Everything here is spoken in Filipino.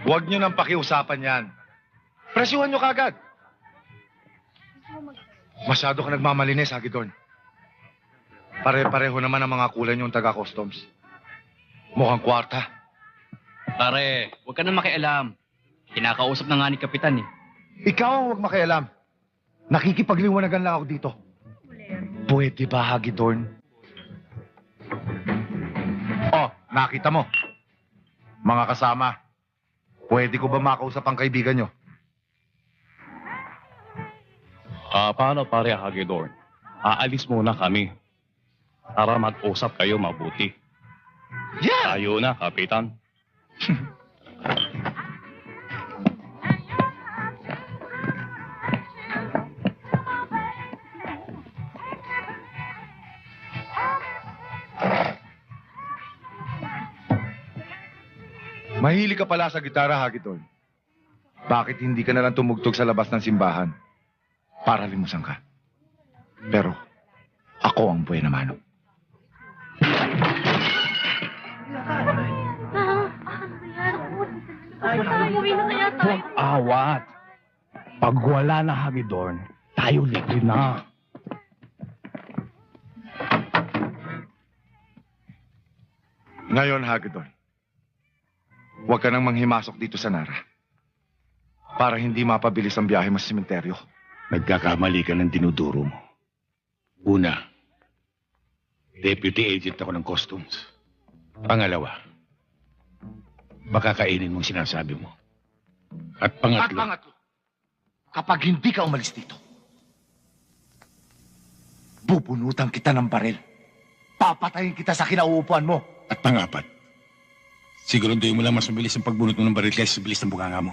Huwag nyo nang pakiusapan yan. Presyuhan nyo kagad. Masyado ka nagmamalinis, Hagidorn. Pare-pareho naman ang mga kulay niyong taga-customs. Mukhang kwarta. Pare, huwag ka na makialam. Kinakausap na nga ni Kapitan eh. Ikaw ang huwag makialam. Nakikipagliwanagan lang ako dito. Pwede ba, Hagidorn? Oh, nakita mo. Mga kasama, pwede ko ba makausap ang kaibigan nyo? Paano pare Hagidorn? Aalis muna kami. Para mag-usap kayo mabuti. Yeah! Tayo na, Kapitan. Mahilig ka pala sa gitara, Hagidorn. Bakit hindi ka nalang tumugtog sa labas ng simbahan? Para limusan ka. Pero, ako ang buhay na mano. Umuwi na kaya tayo. Huwag awat. Pag wala na Hagidorn, tayo libre na. Ngayon, Hagidorn, huwag ka nang manghimasok dito sa Nara. Para hindi mapabilis ang biyahe mo sa sementeryo. Nagkakamali ka ng dinuduro mo. Una, deputy agent ako ng customs. Pangalawa, baka kainin mong sinasabi mo. At pangatlo, Kapag hindi ka umalis dito, bubunutan kita ng baril. Papatayin kita sa kinauupuan mo. at pangapat, siguraduhin mo lang mas mabilis ang pagbunot mo ng baril kaysa sa bilis ng bunganga mo.